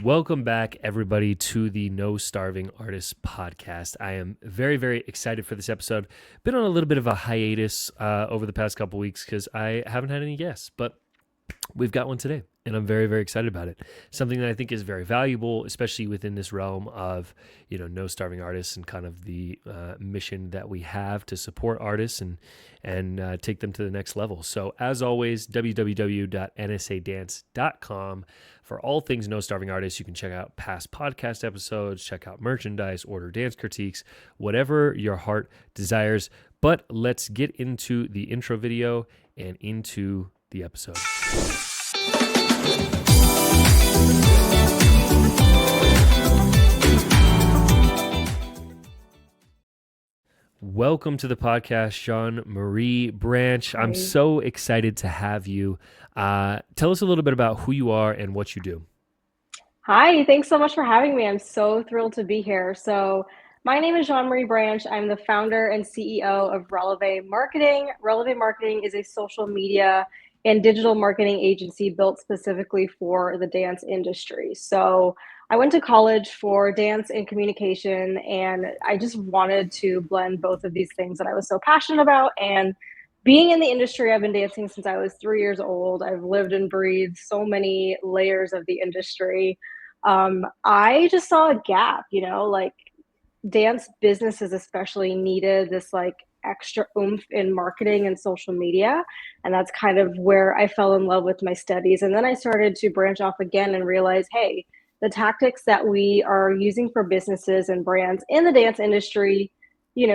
Welcome back, everybody, to the No Starving Artists podcast. I am very, very excited for this episode. Been on a little bit of a hiatus over the past couple weeks because I haven't had any guests, but we've got one today, and I'm very, very excited about it. Something that I think is very valuable, especially within this realm of, no starving artists and kind of the mission that we have to support artists and take them to the next level. So, as always, www.nsadance.com for all things No Starving Artists. You can check out past podcast episodes, check out merchandise, order dance critiques, whatever your heart desires. But let's get into the intro video and into the episode. Welcome to the podcast, Jeanne-Marie Branche. I'm so excited to have you. Tell us a little bit about who you are and what you do. Hi, thanks so much for having me. I'm so thrilled to be here. So, my name is Jeanne-Marie Branche. I'm the founder and CEO of Releve Marketing. Releve Marketing is a social media and digital marketing agency built specifically for the dance industry. So, I went to college for dance and communication, and I just wanted to blend both of these things that I was so passionate about. And being in the industry, I've been dancing since I was 3 years old. I've lived and breathed so many layers of the industry. I just saw a gap, like dance businesses especially needed this like extra oomph in marketing and social media. And that's kind of where I fell in love with my studies. And then I started to branch off again and realize, hey, the tactics that we are using for businesses and brands in the dance industry,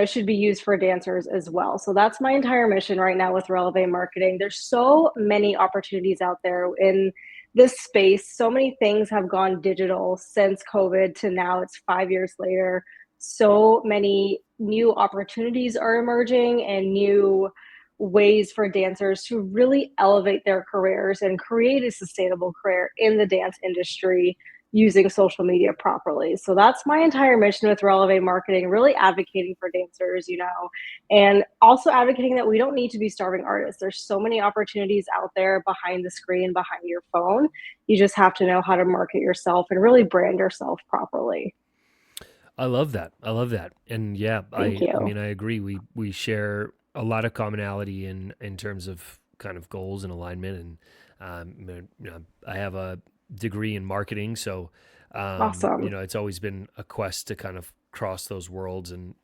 should be used for dancers as well. So that's my entire mission right now with Releve Marketing. There's so many opportunities out there in this space. So many things have gone digital since COVID to now. It's 5 years later. So many new opportunities are emerging and new ways for dancers to really elevate their careers and create a sustainable career in the dance industry using social media properly. So that's my entire mission with Releve Marketing, really advocating for dancers, and also advocating that we don't need to be starving artists. There's so many opportunities out there behind the screen, behind your phone. You just have to know how to market yourself and really brand yourself properly. I love that. And yeah, Thank I you. mean, I agree. We share a lot of commonality in terms of kind of goals and alignment. And I have a degree in marketing, so Awesome. it's always been a quest to kind of cross those worlds and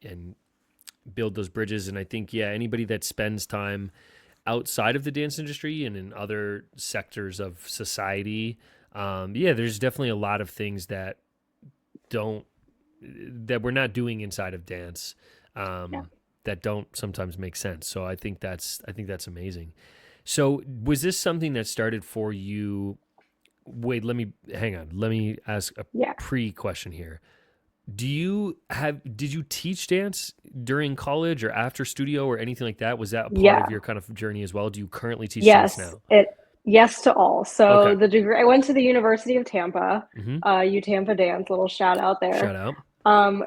build those bridges. And I think, yeah, anybody that spends time outside of the dance industry and in other sectors of society, there's definitely a lot of things don't that we're not doing inside of dance Yeah. that don't sometimes make sense. So I think that's amazing. So was this something that started for you? Wait, hang on. Let me ask a Yeah. pre-question here. Did you teach dance during college or after studio or anything like that? Was that a part of Yeah. your kind of journey as well? Do you currently teach dance Yes. now? Yes to all. Okay. So the degree I went to the University of Tampa, Mm-hmm. U Tampa Dance, little shout out Shout there. out.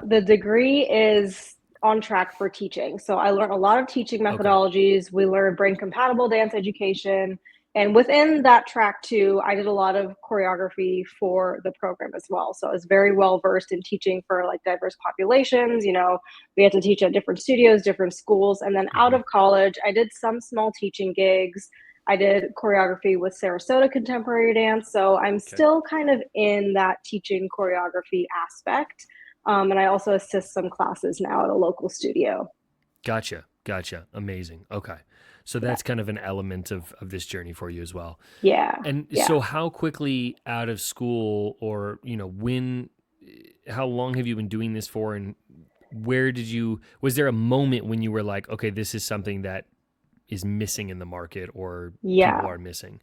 The degree is on track for teaching. So I learned a lot of teaching Okay. methodologies. We learned brain compatible dance education. And within that track, too, I did a lot of choreography for the program as well. So I was very well versed in teaching for like diverse populations. We had to teach at different studios, different schools. And then out Mm-hmm. of college, I did some small teaching gigs. I did choreography with Sarasota Contemporary Dance. So I'm Okay. still kind of in that teaching choreography aspect. And I also assist some classes now at a local studio. Gotcha. Amazing. Okay. So Yeah. that's kind of an element of this journey for you as well. Yeah. And Yeah. so how quickly out of school or, how long have you been doing this for? And was there a moment when you were like, okay, this is something that is missing in the market or people Yeah. are missing?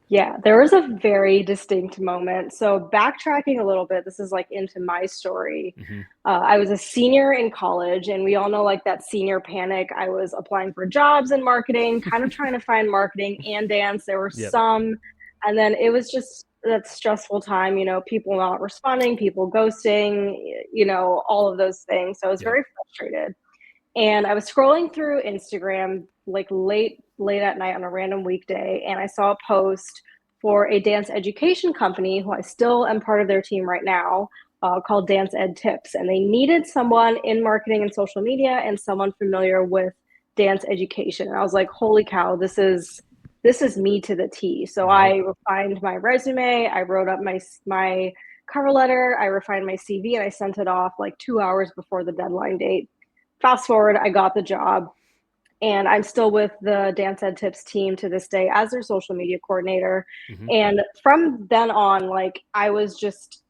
Yeah, there was a very distinct moment. So, backtracking a little bit, this is like into my story. Mm-hmm. I was a senior in college, and we all know like that senior panic. I was applying for jobs in marketing, kind of trying to find marketing and dance. There were Yep. some, and then it was just that stressful time, people not responding, people ghosting, all of those things. So, I was Yep. very frustrated. And I was scrolling through Instagram like late at night on a random weekday, and I saw a post for a dance education company who I still am part of their team right now, called Dance Ed Tips. And they needed someone in marketing and social media and someone familiar with dance education. And I was like, holy cow, this is me to the T. So Right. I refined my resume, I wrote up my cover letter, I refined my CV, and I sent it off like 2 hours before the deadline date. Fast forward, I got the job, and I'm still with the Dance Ed Tips team to this day as their social media coordinator. Hmm. And from then on, like I was just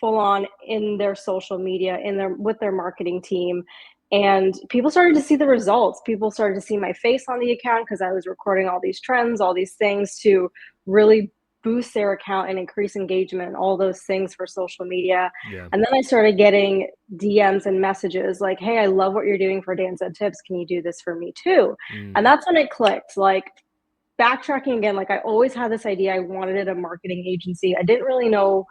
full on in their social media, in their with their marketing team. And people started to see the results. People started to see my face on the account because I was recording all these trends, all these things to really boost their account and increase engagement and all those things for social media. Yeah. And then I started getting DMs and messages like, hey, I love what you're doing for Dance Ed Tips. Can you do this for me too? And Mm. that's when it clicked. Like, backtracking again, like I always had this idea I wanted a marketing agency. I didn't really know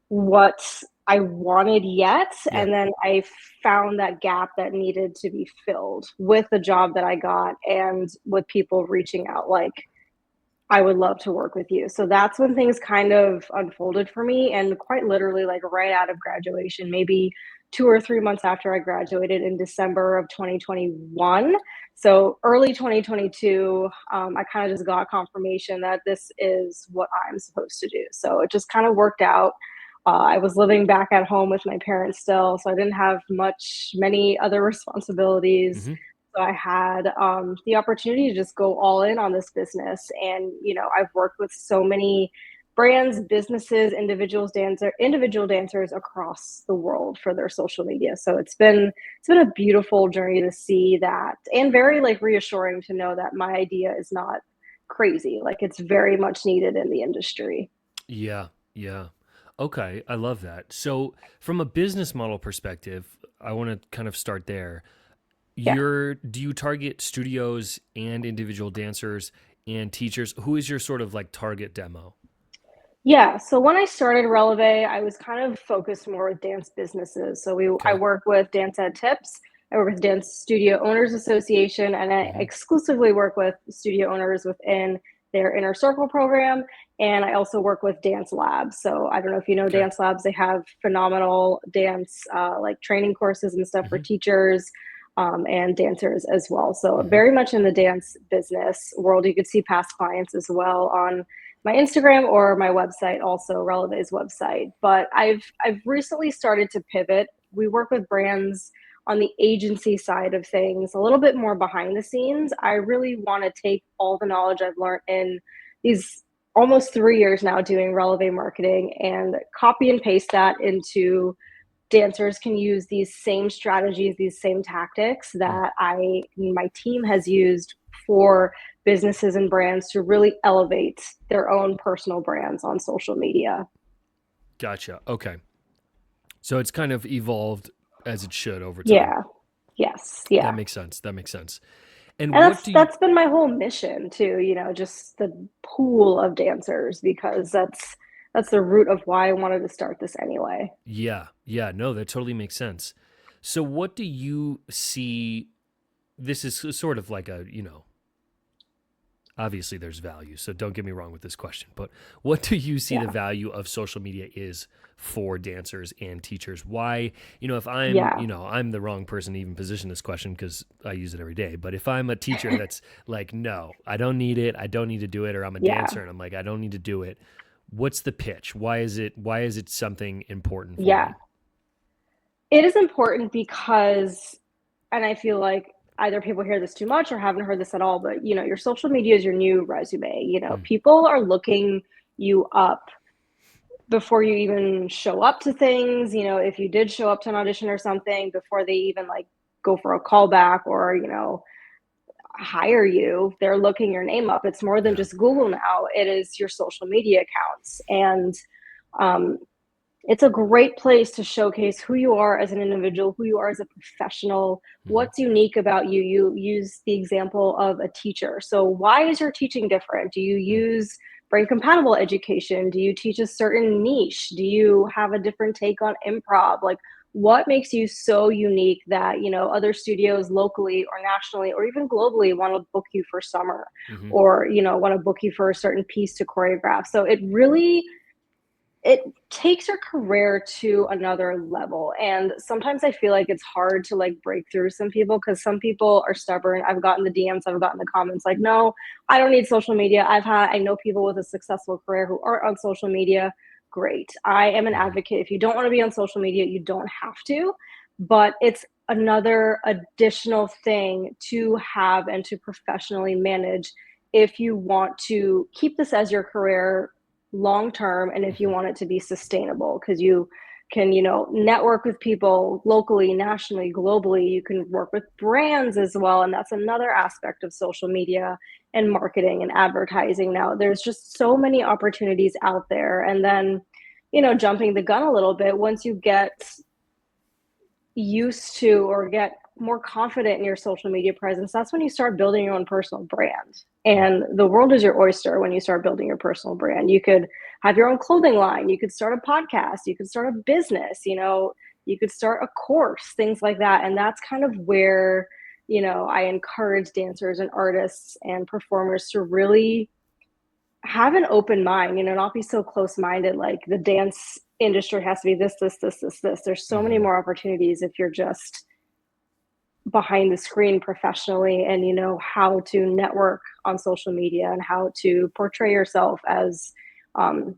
what I wanted yet. Yeah. And then I found that gap that needed to be filled with the job that I got and with people reaching out like, I would love to work with you. So that's when things kind of unfolded for me. And quite literally, like right out of graduation, maybe 2 or 3 months after I graduated in December of 2021. So early 2022, I kind of just got confirmation that this is what I'm supposed to do. So it just kind of worked out. I was living back at home with my parents still, so I didn't have many other responsibilities. Hmm. So I had the opportunity to just go all in on this business. And, I've worked with so many brands, businesses, individual dancers across the world for their social media. So it's been a beautiful journey to see that, and very like reassuring to know that my idea is not crazy. Like it's very much needed in the industry. Yeah. Yeah. Okay. I love that. So, from a business model perspective, I want to kind of start there. Yeah. Do you target studios and individual dancers and teachers? Who is your sort of like target demo? Yeah, so when I started Releve, I was kind of focused more with dance businesses. So I Okay. work with Dance Ed Tips, I work with Dance Studio Owners Association, and I Hmm. exclusively work with studio owners within their inner circle program. And I also work with dance labs. So I don't know if you know Okay. dance labs, they have phenomenal dance like training courses and stuff for Hmm. teachers and dancers as well. So Hmm. very much in the dance business world. You could see past clients as well on my Instagram or my website, also Releve's website. But I've recently started to pivot. We work with brands on the agency side of things, a little bit more behind the scenes. I really want to take all the knowledge I've learned in these almost 3 years now doing Releve marketing and copy and paste that into dancers can use these same strategies, these same tactics Mm. that my team has used for businesses and brands to really elevate their own personal brands on social media. Gotcha. Okay. So it's kind of evolved as it should over time. Yeah. Yes. That Yeah. makes sense. That makes sense. And And what that's do you? that's been my whole mission too, just the pool of dancers because that's the root of why I wanted to start this anyway. Yeah. Yeah. No, that totally makes sense. So what do you see? This is sort of like a, obviously there's value. So don't get me wrong with this question, but what do you see the Yeah. value of social media is for dancers and teachers? Why, if I'm, Yeah. I'm the wrong person to even position this question because I use it every day. But if I'm a teacher that's like, no, I don't need it, I don't need to do it, or I'm a Yeah. dancer and I'm like, I don't need to do it. What's the pitch? Why is it something important for Yeah. me? It is important because, and I feel like either people hear this too much or haven't heard this at all, but your social media is your new resume. Mm. People are looking you up before you even show up to things. If you did show up to an audition or something, before they even like go for a callback or, hire you, they're looking your name up. It's more than Yeah. just Google now, it is your social media accounts. And um, it's a great place to showcase who you are as an individual, who you are as a professional, Hmm. what's unique about you. You use the example of a teacher. So, why is your teaching different? Do you Mm. use brain compatible education? Do you teach a certain niche? Do you have a different take on improv? Like, what makes you so unique that, other studios locally or nationally or even globally want to book you for summer, Hmm. or, want to book you for a certain piece to choreograph. So it takes your career to another level. And sometimes I feel like it's hard to like break through some people, because some people are stubborn. I've gotten the DMs, I've gotten the comments like, no, I don't need social media. I know people with a successful career who aren't on social media. Great. I am an Hmm. advocate. If you don't want to be on social media, you don't have to, but it's another additional thing to have and to professionally manage if you want to keep this as your career long term, and if you Hmm. want it to be sustainable, because you can, network with people locally, nationally, globally. You can work with brands as well, and that's another aspect of social media and marketing and advertising. Now there's just so many opportunities out there. And then, jumping the gun a little bit, once you get used to or get more confident in your social media presence, that's when you start building your own personal brand. And the world is your oyster when you start building your personal brand. You could have your own clothing line, you could start a podcast, you could start a business, you could start a course, things like that. And that's kind of where, I encourage dancers and artists and performers to really have an open mind, not be so close minded. Like the dance industry has to be this. There's so many Hmm. more opportunities if you're just behind the screen professionally, and you know how to network on social media and how to portray yourself as um,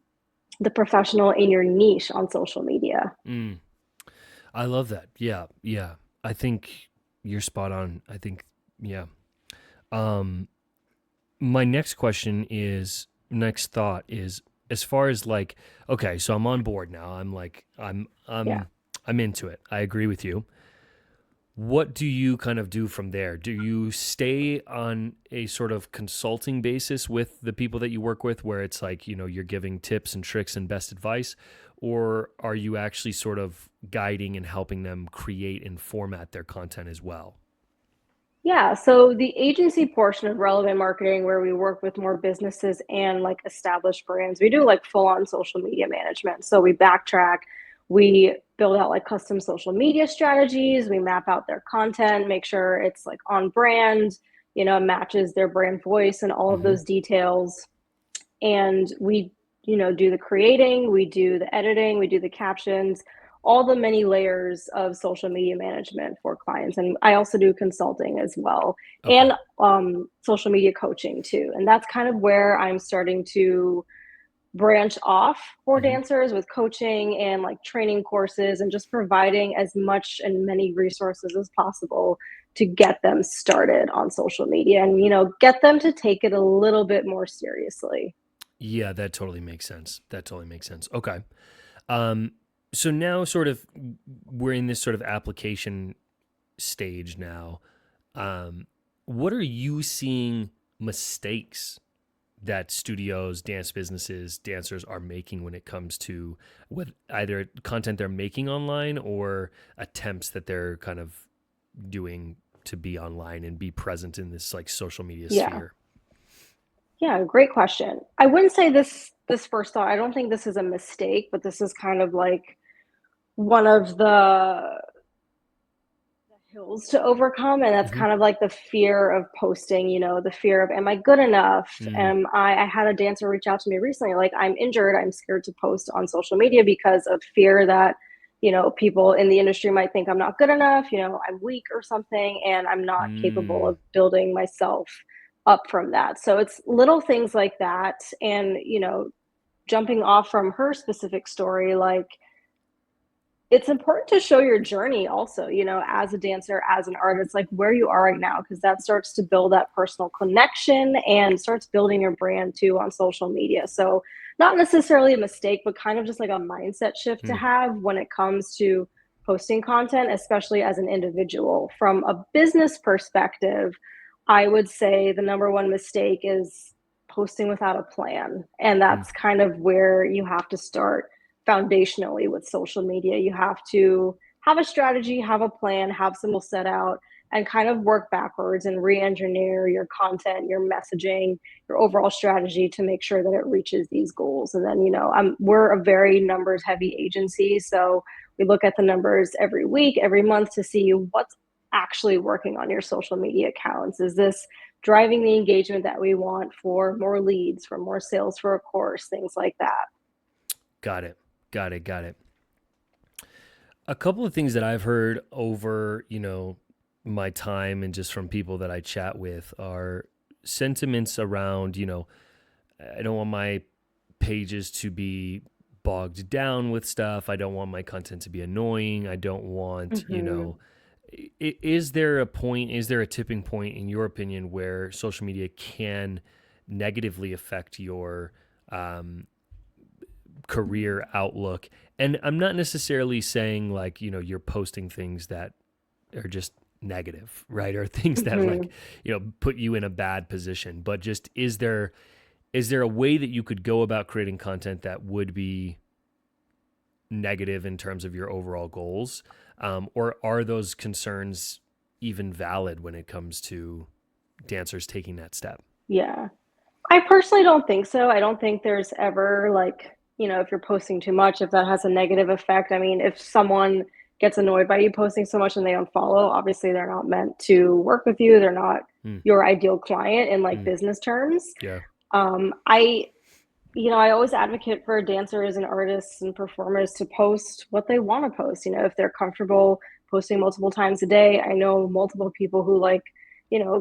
the professional in your niche on social media. Mm. I love that. Yeah, yeah. I think you're spot on. I think, yeah. Um, my next thought is, as far as like, okay, so I'm on board now. I'm like, Yeah. I'm into it. I agree with you. What do you kind of do from there? Do you stay on a sort of consulting basis with the people that you work with, where it's like, you're giving tips and tricks and best advice? Or are you actually sort of guiding and helping them create and format their content as well? Yeah, so the agency portion of relevant marketing, where we work with more businesses and like established brands, we do like full on social media management. So we backtrack, we build out like custom social media strategies, we map out their content, make sure it's like on brand, matches their brand voice and all of Hmm. those details. And we, do the creating, we do the editing, we do the captions, all the many layers of social media management for clients. And I also do consulting as well, Okay. and social media coaching too. And that's kind of where I'm starting to branch off for Hmm. dancers, with coaching and like training courses, and just providing as much and many resources as possible to get them started on social media, and get them to take it a little bit more seriously. Yeah, that totally makes sense. That totally makes sense. Okay. Um, so now, sort of, we're in this sort of application stage now. Um, what are you seeing mistakes that studios, dance businesses, dancers are making when it comes to with either content they're making online or attempts that they're kind of doing to be online and be present in this like social media Yeah. sphere? Yeah, great question. I wouldn't say this first thought. I don't think this is a mistake, but this is kind of like one of the hills to overcome, and that's Hmm. kind of like the fear of posting, the fear of, am I good enough? Mm, I had a dancer reach out to me recently, like, I'm injured, I'm scared to post on social media because of fear that, people in the industry might think I'm not good enough, I'm weak or something, and I'm not capable mm, of building myself up from that. So it's little things like that. And, jumping off from her specific story, like, it's important to show your journey also, as a dancer, as an artist, like where you are right now, because that starts to build that personal connection and starts building your brand too on social media. So, not necessarily a mistake, but kind of just like a mindset shift to mm, have when it comes to posting content, especially as an individual. From a business perspective, I would say the number one mistake is posting without a plan. And mm, that's kind of where you have to start foundationally with social media. You have to have a strategy, have a plan, have some set out, and kind of work backwards and re-engineer your content, your messaging, your overall strategy to make sure that it reaches these goals. And then, we're a very numbers heavy agency. So we look at the numbers every week, every month to see what's actually working on your social media accounts. Is this driving the engagement that we want for more leads, for more sales for a course, things like that? Got it. Got it. Got it. A couple of things that I've heard over, my time and just from people that I chat with are sentiments around, I don't want my pages to be bogged down with stuff. I don't want my content to be annoying. I don't want, Mm-hmm. is there a point, is there a tipping point in your opinion where social media can negatively affect your career outlook? And I'm not necessarily saying like, you're posting things that are just negative, right? Or things that Mm-hmm. like, put you in a bad position, but just is there a way that you could go about creating content that would be negative in terms of your overall goals? Or are those concerns even valid when it comes to dancers taking that step? Yeah. I personally don't think so. I don't think there's ever like, if you're posting too much, if that has a negative effect. I mean, if someone gets annoyed by you posting so much and they unfollow, obviously they're not meant to work with you. They're not Mm, your ideal client in like mm, business terms. yeah. I I always advocate for dancers and artists and performers to post what they want to post. If they're comfortable posting multiple times a day. I know multiple people who like,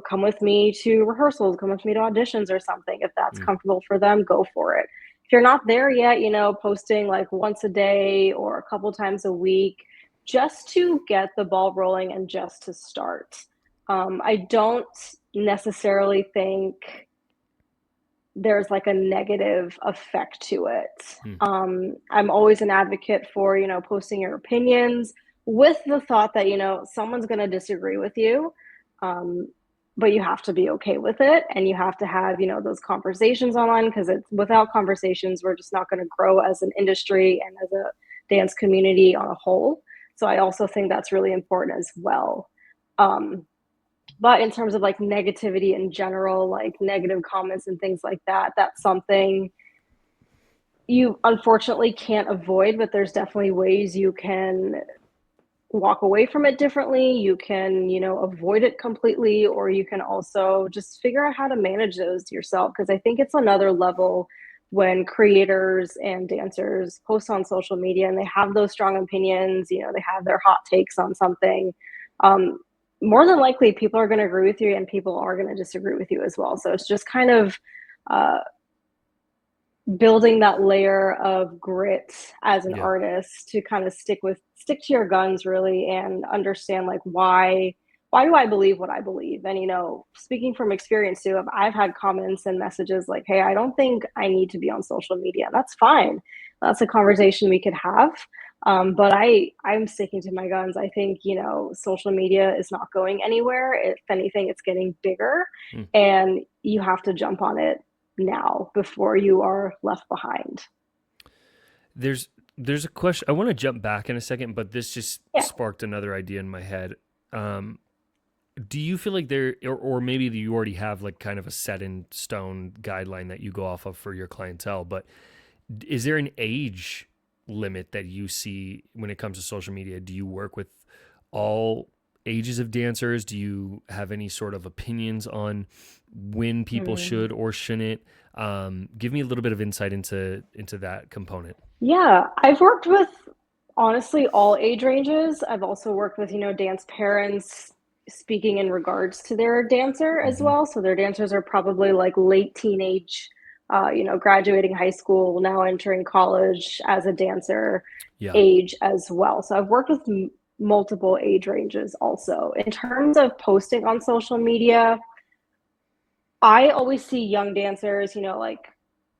come with me to rehearsals, come with me to auditions or something. If that's Mm, comfortable for them, go for it. If you're not there yet, posting like once a day or a couple times a week just to get the ball rolling and just to start. I don't necessarily think there's like a negative effect to it. mm, I'm always an advocate for, posting your opinions with the thought that, someone's going to disagree with you. Um, but you have to be okay with it and you have to have, those conversations online because it's without conversations, we're just not going to grow as an industry and as a dance community on a whole. So I also think that's really important as well. Um, but in terms of like negativity in general, like negative comments and things like that, that's something you unfortunately can't avoid, but there's definitely ways you can walk away from it differently. You can, avoid it completely, or you can also just figure out how to manage those yourself. Because I think it's another level when creators and dancers post on social media and they have those strong opinions, they have their hot takes on something. Um, More than likely, people are going to agree with you and people are going to disagree with you as well. So it's just kind of uh, building that layer of grit as an yeah. artist to kind of stick to your guns really and understand like why do I believe what I believe. And speaking from experience too, I've had comments and messages like, hey, I don't think I need to be on social media. That's fine. That's a conversation we could have. But I'm sticking to my guns. I think social media is not going anywhere. If anything, it's getting bigger, Mm. and you have to jump on it now before you are left behind. There's a question. I want to jump back in a second, but this just Yeah. sparked another idea in my head. Um, do you feel like there, or maybe you already have like kind of a set in stone guideline that you go off of for your clientele, but is there an age limit that you see when it comes to social media? Do you work with all ages of dancers? Do you have any sort of opinions on when people Mm. should or shouldn't? Give me a little bit of insight into that component. Yeah, I've worked with honestly all age ranges. I've also worked with, dance parents speaking in regards to their dancer as Mm-hmm. well. So their dancers are probably like late teenage, graduating high school, now entering college as a dancer Yeah. age as well. So I've worked with multiple age ranges also. In terms of posting on social media, I always see young dancers, like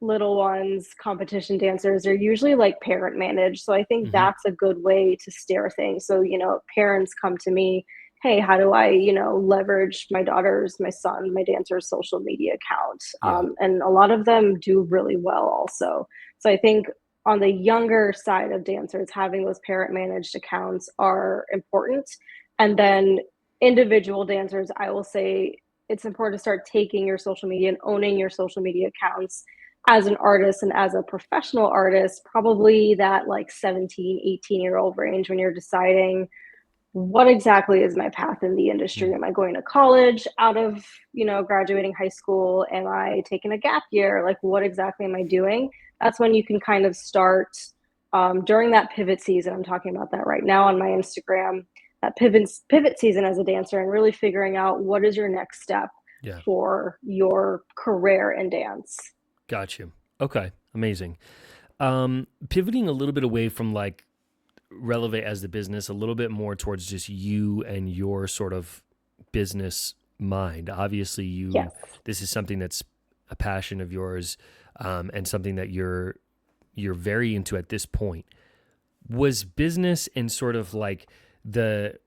little ones, competition dancers, are usually like parent managed. So I think Mm-hmm. that's a good way to steer things. So, parents come to me, hey, how do I, leverage my daughter's, my son, my dancer's social media account? Yeah. And a lot of them do really well also. So I think on the younger side of dancers, having those parent managed accounts are important. And then individual dancers, I will say it's important to start taking your social media and owning your social media accounts as an artist and as a professional artist, probably that like 17, 18-year-old range when you're deciding what exactly is my path in the industry. Mm. Am I going to college out of, graduating high school? Am I taking a gap year? Like, what exactly am I doing? That's when you can kind of start during that pivot season. I'm talking about that right now on my Instagram, that pivot season as a dancer, and really figuring out what is your next step Yeah. for your career in dance. Got you. Okay. Amazing. Pivoting a little bit away from like Releve as the business, a little bit more towards just you and your sort of business mind. Obviously, Yes. this is something that's a passion of yours, and something that you're very into at this point. Was business and sort of like the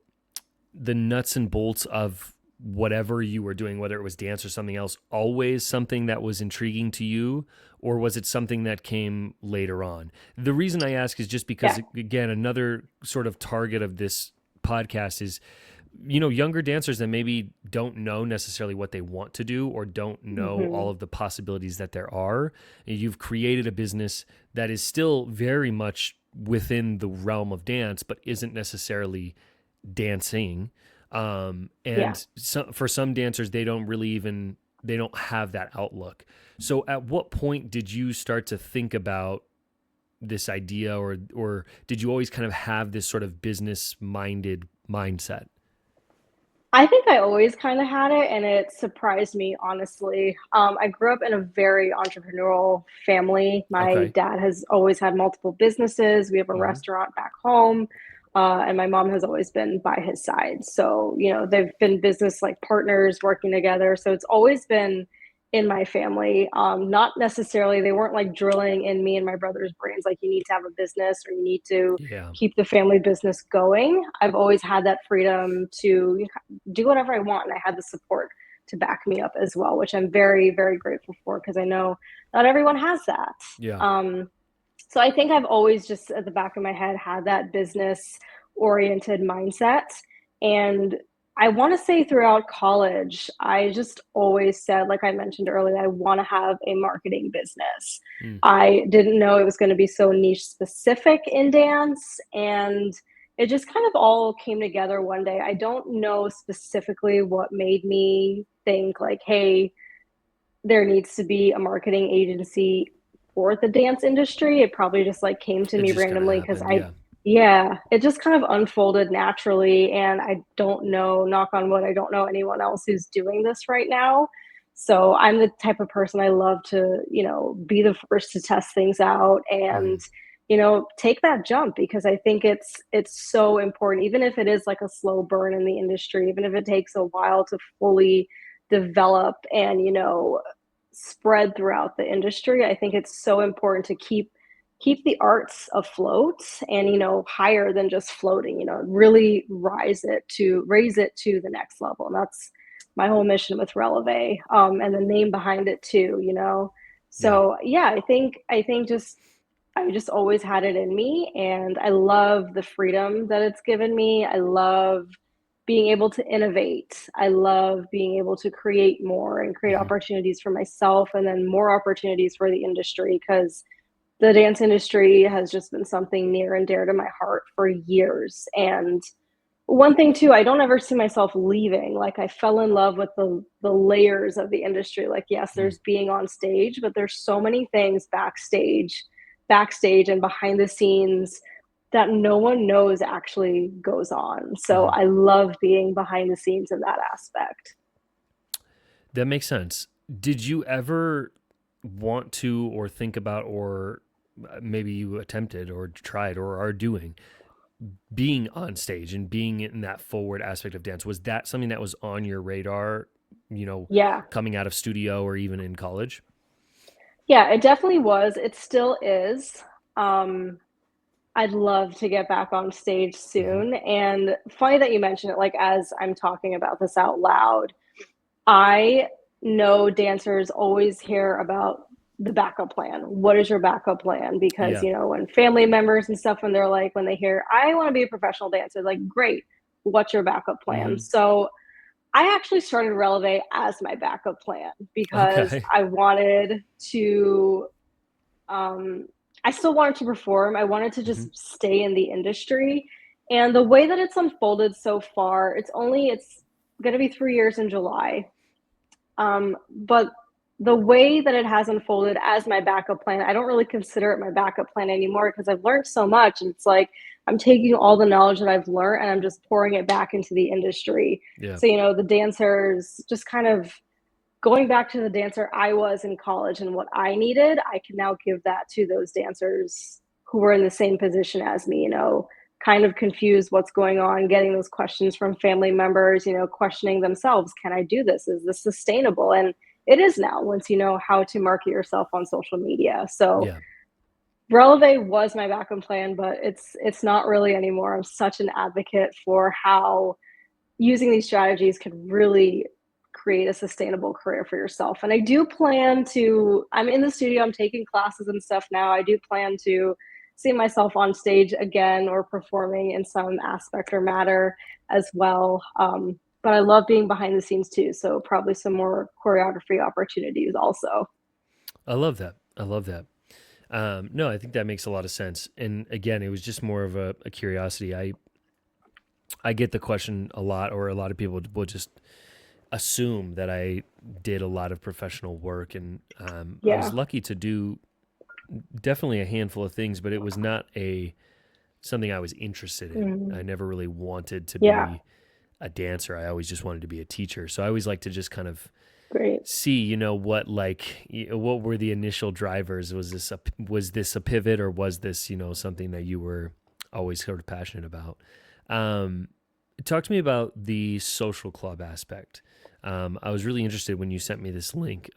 nuts and bolts of whatever you were doing, whether it was dance or something else, always something that was intriguing to you? Or was it something that came later on? The reason I ask is just because, Yeah. again, another sort of target of this podcast is, younger dancers that maybe don't know necessarily what they want to do or don't know Hmm. all of the possibilities that there are. And you've created a business that is still very much within the realm of dance, but isn't necessarily dancing. Yeah. And for some dancers, they don't have that outlook. So at what point did you start to think about this idea, or did you always kind of have this sort of business minded mindset? I think I always kind of had it, and it surprised me, honestly. I grew up in a very entrepreneurial family. My Okay. dad has always had multiple businesses. We have a Hmm. restaurant back home, and my mom has always been by his side. So, they've been business like partners working together. So it's always been in my family. Not necessarily, they weren't like drilling in me and my brother's brains, like, you need to have a business or you need to Yeah. keep the family business going. I've always had that freedom to do whatever I want. And I had the support to back me up as well, which I'm very, very grateful for because I know not everyone has that. Yeah. Um, so I think I've always just at the back of my head had that business oriented mindset. And I want to say throughout college, I just always said, like I mentioned earlier, I want to have a marketing business. Mm. I didn't know it was going to be so niche specific in dance. And it just kind of all came together one day. I don't know specifically what made me think, like, hey, there needs to be a marketing agency for the dance industry. It probably just like came to It me just kind of randomly because happened. Yeah. yeah, it just kind of unfolded naturally. And I don't know, knock on wood, I don't know anyone else who's doing this right now. So I'm the type of person, I love to, be the first to test things out and, Hmm. take that jump because I think it's so important, even if it is like a slow burn in the industry, even if it takes a while to fully develop and, spread throughout the industry. I think it's so important to keep the arts afloat and, higher than just floating, really raise it to the next level. And that's my whole mission with Releve, and the name behind it too, Yeah. so yeah, I think just I just always had it in me, and I love the freedom that it's given me. I love being able to innovate. I love being able to create more and create Hmm. opportunities for myself and then more opportunities for the industry because the dance industry has just been something near and dear to my heart for years. And one thing too, I don't ever see myself leaving. Like, I fell in love with the layers of the industry. Like, yes, Mm. there's being on stage, but there's so many things backstage and behind the scenes that no one knows actually goes on. So Hmm. I love being behind the scenes in that aspect. That makes sense. Did you ever want to or think about, or maybe you attempted or tried or are doing, being on stage and being in that forward aspect of dance? Was that something that was on your radar, you know, Yeah. coming out of studio or even in college? Yeah, it definitely was. It still is. Um, I'd love to get back on stage Hmm. soon. And funny that you mentioned it, like as I'm talking about this out loud, I know dancers always hear about the backup plan. What is your backup plan? Because, Yeah. when family members and stuff, when they're like, when they hear, I want to be a professional dancer, like, great. what's your backup plan? Hmm. So I actually started Releve as my backup plan because Okay. I wanted to, um, I still wanted to perform. I wanted to Hmm. just stay in the industry. And the way that it's unfolded so far, it's going to be 3 years in July. But the way that it has unfolded as my backup plan, I don't really consider it my backup plan anymore because I've learned so much. And it's like I'm taking all the knowledge that I've learned and I'm just pouring it back into the industry. Yeah. So, the dancers just kind of going back to the dancer I was in college and what I needed, I can now give that to those dancers who were in the same position as me, kind of confused what's going on, getting those questions from family members, questioning themselves. Can I do this? Is this sustainable? And it is now once you know how to market yourself on social media. So Yeah. Releve was my backup plan, but it's not really anymore. I'm such an advocate for how using these strategies could really create a sustainable career for yourself. And I do plan to, I'm in the studio, I'm taking classes and stuff now. I do plan to see myself on stage again or performing in some aspect or matter as well. But I love being behind the scenes too. So probably some more choreography opportunities also. I love that. I love that. No, I think that makes a lot of sense. And again, it was just more of a curiosity. I get the question a lot, or a lot of people will just assume that I did a lot of professional work, and I was Yeah. lucky to do definitely a handful of things, but it was not a something I was interested in. Mhm. I never really wanted to Yeah. be a dancer. I always just wanted to be a teacher. So I always like to just kind of Great. see, what what were the initial drivers? Was this a pivot, or was this, something that you were always sort of passionate about? Um, Talk to me about the social club aspect. I was really interested when you sent me this link.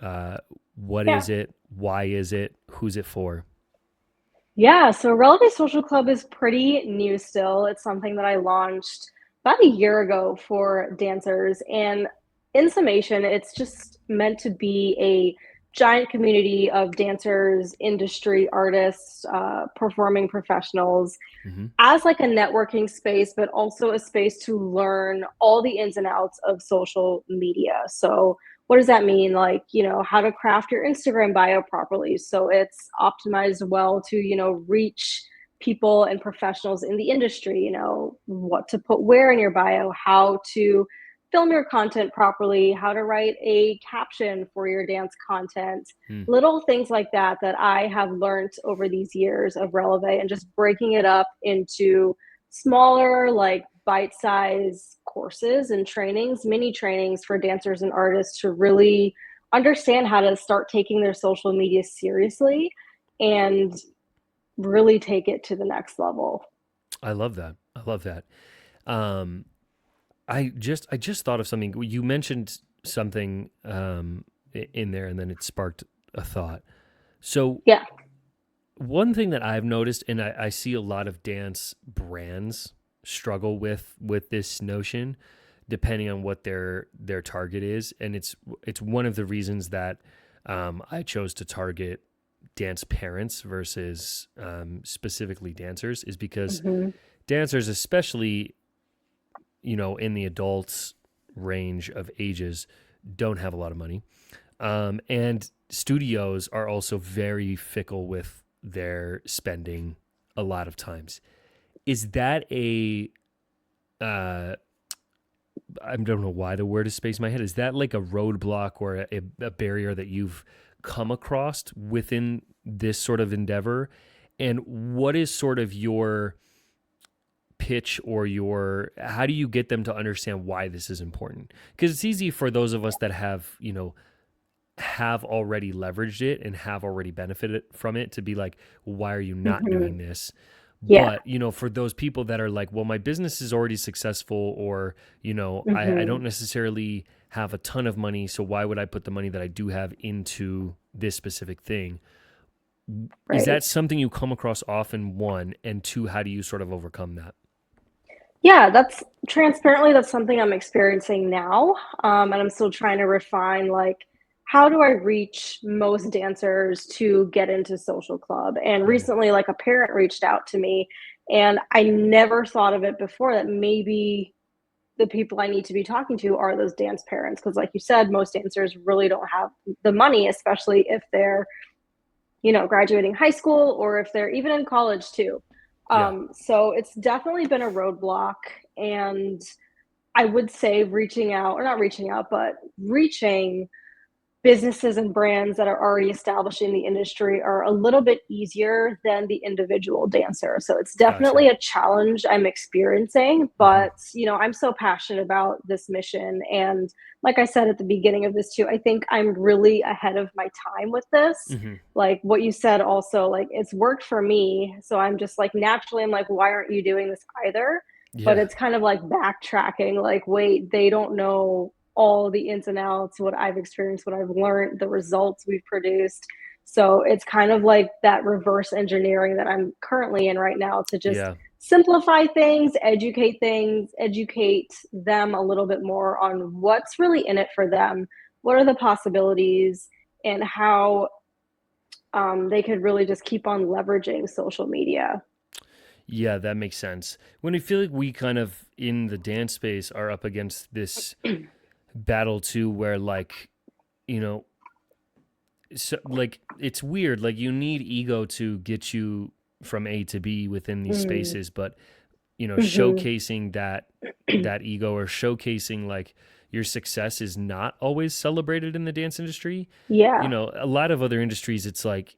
What Yeah. is it? Why is it? Who's it for? Yeah, so Releve Social Club is pretty new still. It's something that I launched about a year ago for dancers. And in summation, it's just meant to be a giant community of dancers, industry artists, performing professionals Hmm. as like a networking space, but also a space to learn all the ins and outs of social media. So, what does that mean? Like, how to craft your Instagram bio properly so it's optimized well to, reach people and professionals in the industry, what to put where in your bio, how to film your content properly, how to write a caption for your dance content, Hmm. little things like that that I have learned over these years of Releve and just breaking it up into smaller, like bite-sized courses and trainings, mini trainings for dancers and artists to really understand how to start taking their social media seriously and really take it to the next level. I love that. I love that. Um, I just thought of something. You mentioned something in there, and then it sparked a thought. So Yeah. one thing that I've noticed, and I see a lot of dance brands struggle with this notion, depending on what their target is, and it's one of the reasons that I chose to target dance parents versus specifically dancers, is because Hmm. dancers, especially in the adults range of ages, don't have a lot of money, and studios are also very fickle with their spending a lot of times. Is that a I don't know why the word is spacing my head. Is that like a roadblock or a barrier that you've come across within this sort of endeavor? And what is sort of your pitch, or how do you get them to understand why this is important? Because it's easy for those of us that have already leveraged it and have already benefited from it to be like, why are you not Hmm. doing this? Yeah. But, for those people that are like, well, my business is already successful, or, I Hmm. don't necessarily have a ton of money. So why would I put the money that I do have into this specific thing? Is that Right. something you come across often, one? And two, how do you sort of overcome that? Yeah, that's something I'm experiencing now. And I'm still trying to refine like how do I reach most dancers to get into social club? And Mm, recently, like a parent reached out to me, and I never thought of it before that maybe the people I need to be talking to are those dance parents. Because, like you said, most dancers really don't have the money, especially if they're, graduating high school or if they're even in college too. Yeah. So it's definitely been a roadblock. And I would say reaching out, or not reaching out, but reaching businesses and brands that are already established in the industry are a little bit easier than the individual dancer. So it's Gotcha. definitely a challenge I'm experiencing, Hmm. but I'm so passionate about this mission. And like I said at the beginning of this too, I think I'm really ahead of my time with this. Hmm. Like what you said also, like it's worked for me. So I'm just like naturally I'm like, why aren't you doing this either? But Yeah. it's kind of like backtracking, like, wait, they don't know all the ins and outs, what I've experienced, what I've learned, the results we've produced. So it's kind of like that reverse engineering that I'm currently in right now to just Yeah. simplify things, educate them a little bit more on what's really in it for them, what are the possibilities, and how they could really just keep on leveraging social media. Yeah, that makes sense. When I feel like we kind of in the dance space are up against this battle too, where like, you know, so like it's weird. Like you need ego to get you from A to B within these Mm. spaces, but Hmm. showcasing that ego or showcasing like your success is not always celebrated in the dance industry. Yeah. A lot of other industries, it's like,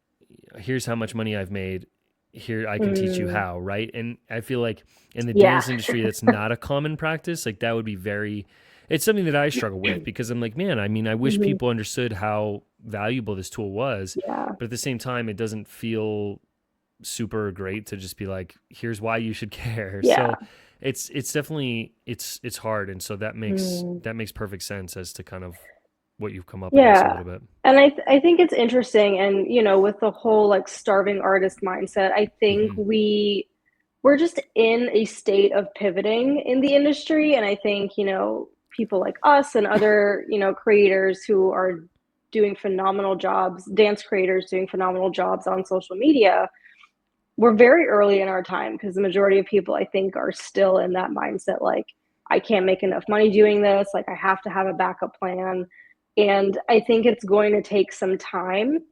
here's how much money I've made. Here, I can teach you Mm. how, right? And I feel like in the Yeah. dance industry, that's not a common practice. Like that would be very, it's something that I struggle with because I'm like, man, I mean, I wish Hmm. people understood how valuable this tool was, Yeah. but at the same time, it doesn't feel super great to just be like, here's why you should care. Yeah. So it's definitely it's hard, and so Mm. that makes perfect sense as to kind of what you've come up against a Yeah. little bit. And I think it's interesting, and with the whole like starving artist mindset, I think Hmm. we're just in a state of pivoting in the industry. And I think, people like us and other, creators who are doing phenomenal jobs, dance creators doing phenomenal jobs on social media, we're very early in our time because the majority of people I think are still in that mindset like I can't make enough money doing this, like I have to have a backup plan. And I think it's going to take some time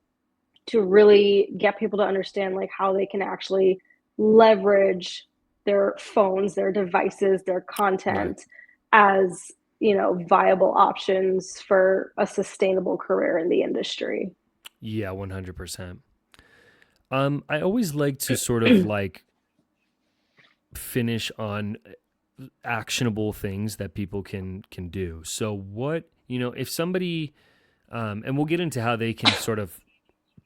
to really get people to understand like how they can actually leverage their phones, their devices, their Right. content as, viable options for a sustainable career in the industry. Yeah, 100%. I always like to sort of like finish on actionable things that people can do. So what, if somebody and we'll get into how they can sort of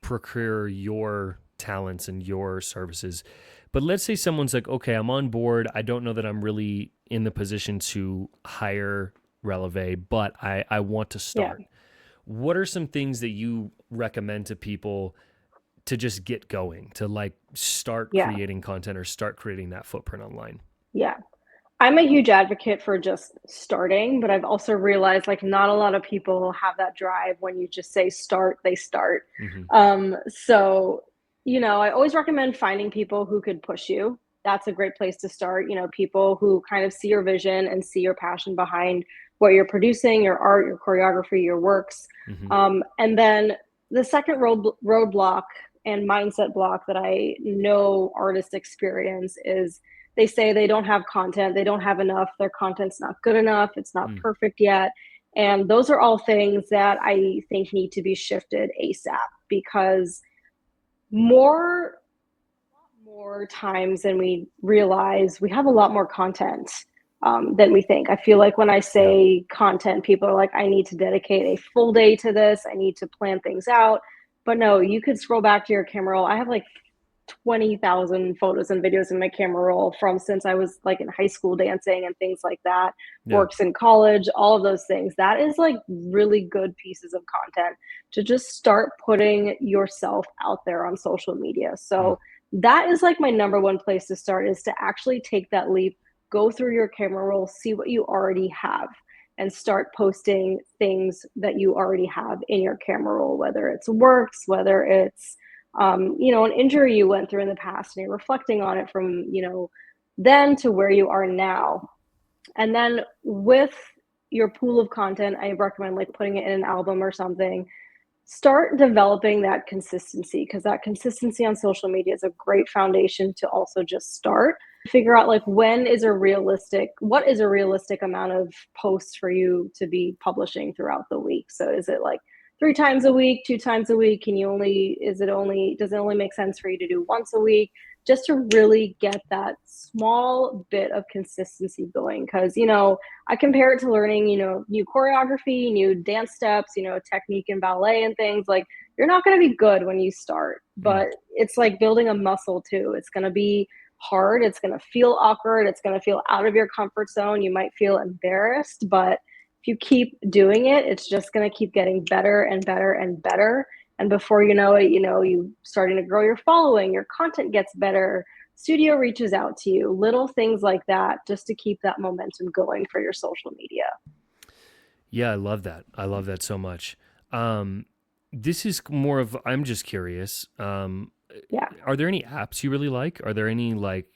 procure your talents and your services. But let's say someone's like, okay, I'm on board. I don't know that I'm really in the position to hire Releve, but I want to Yeah. start. What are some things that you recommend to people to just get going, to like start Yeah. creating content or start creating that footprint online? Yeah. I'm a huge advocate for just starting, but I've also realized like not a lot of people have that drive when you just say start, they start. Hmm. So, I always recommend finding people who could push you. That's a great place to start. People who kind of see your vision and see your passion behind what you're producing, your art, your choreography, your works. Hmm. And then the second roadblock and mindset block that I know artists experience is they say they don't have content, they don't have enough, their content's not good enough, it's not Mm. perfect yet. And those are all things that I think need to be shifted ASAP because more more times than we realize, we have a lot more content than we think. I feel like when I Yeah. say content, people are like, I need to dedicate a full day to this, I need to plan things out. But no, you could scroll back to your camera roll. I have like 20,000 photos and videos in my camera roll from since I was like in high school dancing and things like that, Yeah. works in college, all of those things. That is like really good pieces of content to just start putting yourself out there on social media. Mm. So that is like my number one place to start is to actually take that leap, go through your camera roll, see what you already have and start posting things that you already have in your camera roll, whether it's works, whether it's an injury you went through in the past and you're reflecting on it from, then to where you are now. And then with your pool of content, I recommend like putting it in an album or something. Start developing that consistency, because that consistency on social media is a great foundation to also just start. Figure out like what is a realistic amount of posts for you to be publishing throughout the week. So is it like 3 times a week, 2 times a week? Does it only make sense for you to do once a week? Just to really get that small bit of consistency going. Because, I compare it to learning, new choreography, new dance steps, technique in ballet and things. Like, you're not going to be good when you start, Mm. but it's like building a muscle too. It's going to be hard. It's going to feel awkward. It's going to feel out of your comfort zone. You might feel embarrassed, but if you keep doing it, it's just going to keep getting better and better and better. And before you know it, you starting to grow your following, your content gets better, studio reaches out to you, little things like that, just to keep that momentum going for your social media. Yeah, I love that. I love that so much. Um, this is more of, I'm just curious. Yeah. Are there any apps you really like? Are there any like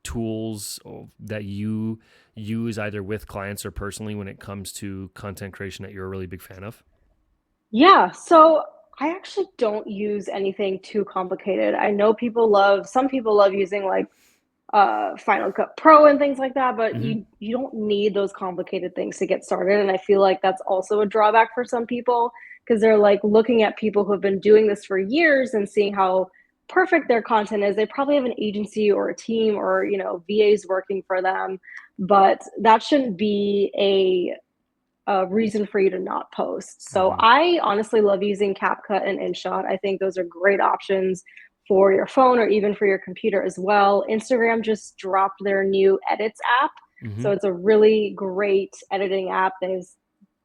tools that you use either with clients or personally when it comes to content creation that you're a really big fan of? Yeah. So I actually don't use anything too complicated. I know some people love using like Final Cut Pro and things like that, but Hmm. you don't need those complicated things to get started. And I feel like that's also a drawback for some people, because they're like looking at people who have been doing this for years and seeing how perfect their content is. They probably have an agency or a team or, VAs working for them, but that shouldn't be a reason for you to not post. So Hmm. I honestly love using CapCut and InShot. I think those are great options for your phone or even for your computer as well. Instagram just dropped their new edits app. Hmm. So it's a really great editing app. There's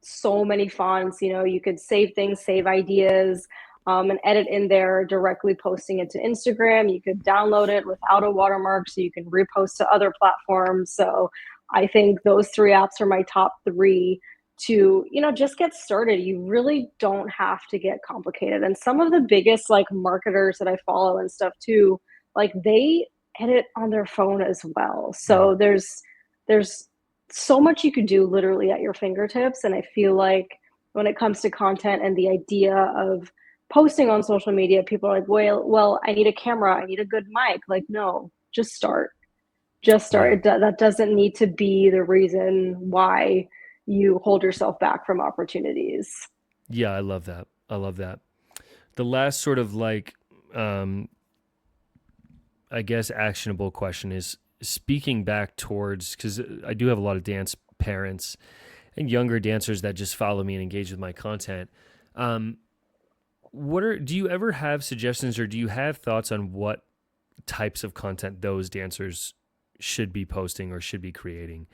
so many fonts. You could save things, save ideas, and edit in there, directly posting it to Instagram. You could download it without a watermark so you can repost to other platforms. So I think those three apps are my top three to just get started. You really don't have to get complicated. And some of the biggest like marketers that I follow and stuff too, like they edit on their phone as well. Hmm. So there's so much you could do literally at your fingertips. And I feel like when it comes to content and the idea of posting on social media, people are like, well, I need a camera, I need a good mic. Like, no, just start. Yeah. That doesn't need to be the reason why you hold yourself back from opportunities. Yeah, I love that. I love that. The last sort of like, um, I guess, actionable question is speaking back towards, because I do have a lot of dance parents and younger dancers that just follow me and engage with my content. Um, do you ever have suggestions or do you have thoughts on what types of content those dancers should be posting or should be creating?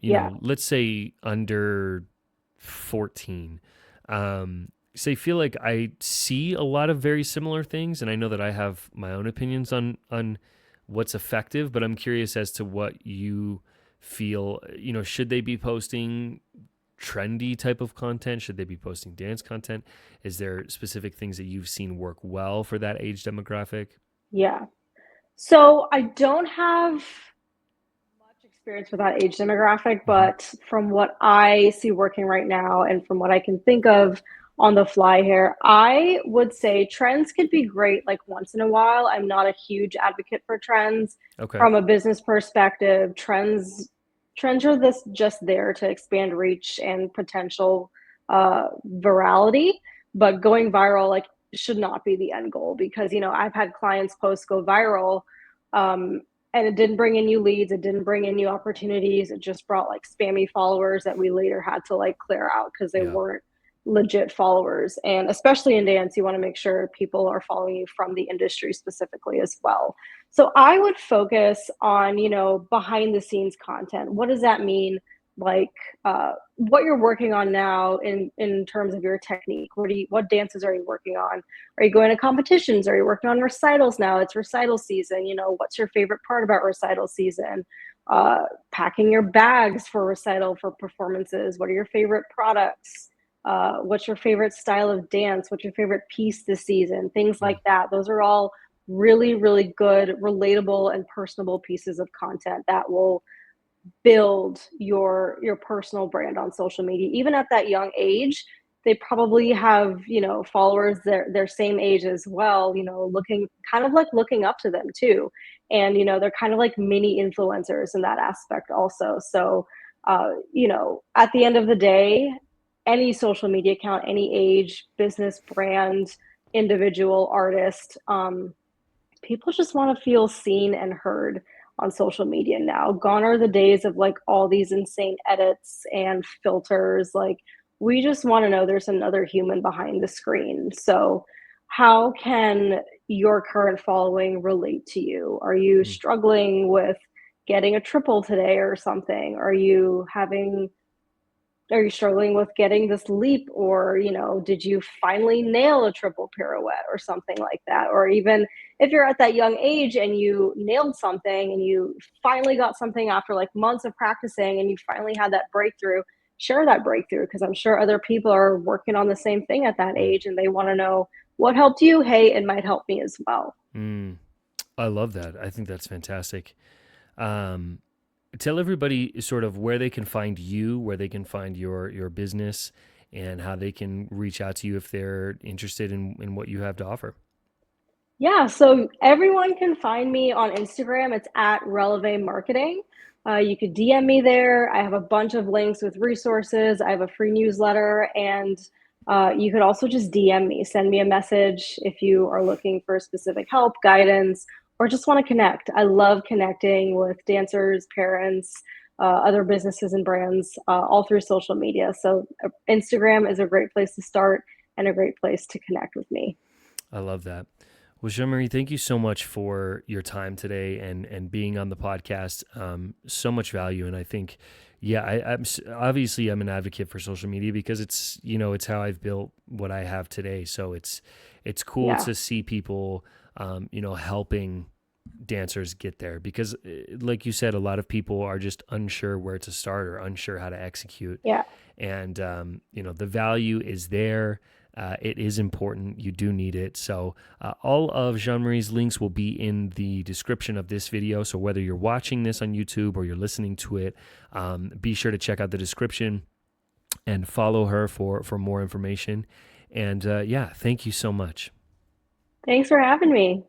Yeah. Let's say under 14. So I feel like I see a lot of very similar things, and I know that I have my own opinions on what's effective, but I'm curious as to what you feel. Should they be posting trendy type of content? Should they be posting dance content? Is there specific things that you've seen work well for that age demographic? Yeah. So I don't have much experience with that age demographic, Hmm. but from what I see working right now and from what I can think of on the fly here, I would say trends could be great like once in a while. I'm not a huge advocate for trends Okay. from a business perspective. Trends are this just there to expand reach and potential virality, but going viral like should not be the end goal, because I've had clients post go viral, um, and it didn't bring in new leads, it didn't bring in new opportunities, it just brought like spammy followers that we later had to like clear out because they Yeah. weren't legit followers. And especially in dance, you want to make sure people are following you from the industry specifically as well. So I would focus on behind the scenes content. What does that mean? Like, what you're working on now in terms of your technique. What dances are you working on? Are you going to competitions? Are you working on recitals now? It's recital season. What's your favorite part about recital season? Packing your bags for recital for performances. What are your favorite products? What's your favorite style of dance? What's your favorite piece this season? Things Mm. like that. Those are all really, really good, relatable, and personable pieces of content that will build your personal brand on social media. Even at that young age, they probably have, followers their same age as well, looking kind of like looking up to them too. And they're kind of like mini influencers in that aspect also. So at the end of the day, any social media account, any age, business, brand, individual, artist, people just want to feel seen and heard on social media now. Gone are the days of like all these insane edits and filters. Like, we just want to know there's another human behind the screen. So, how can your current following relate to you? Are you Mm. struggling with getting a triple today or something? Are you struggling with getting this leap, or did you finally nail a triple pirouette or something like that? Or even if you're at that young age and you nailed something and you finally got something after like months of practicing and you finally had that breakthrough, share that breakthrough, because I'm sure other people are working on the same thing at that Mm. age and they want to know what helped you. Hey, it might help me as well. Mm. I love that. I think that's fantastic. Um, Tell everybody sort of where they can find you, where they can find your business, and how they can reach out to you if they're interested in what you have to offer. Yeah, so everyone can find me on Instagram. It's at Releve Marketing. You could DM me there. I have a bunch of links with resources. I have a free newsletter, and you could also just DM me, send me a message if you are looking for specific help, guidance, or just want to connect. I love connecting with dancers, parents, other businesses and brands, all through social media. So Instagram is a great place to start and a great place to connect with me. I love that. Well, Jean-Marie, thank you so much for your time today and being on the podcast. So much value, and I think, yeah, obviously I'm an advocate for social media because it's how I've built what I have today. So it's cool Yeah. to see people, helping dancers get there because, like you said, a lot of people are just unsure where to start or unsure how to execute, Yeah. and the value is there. It is important. You do need it. So all of Jean-Marie's links will be in the description of this video. So whether you're watching this on YouTube or you're listening to it, be sure to check out the description and follow her for more information. And yeah, thank you so much. Thanks for having me.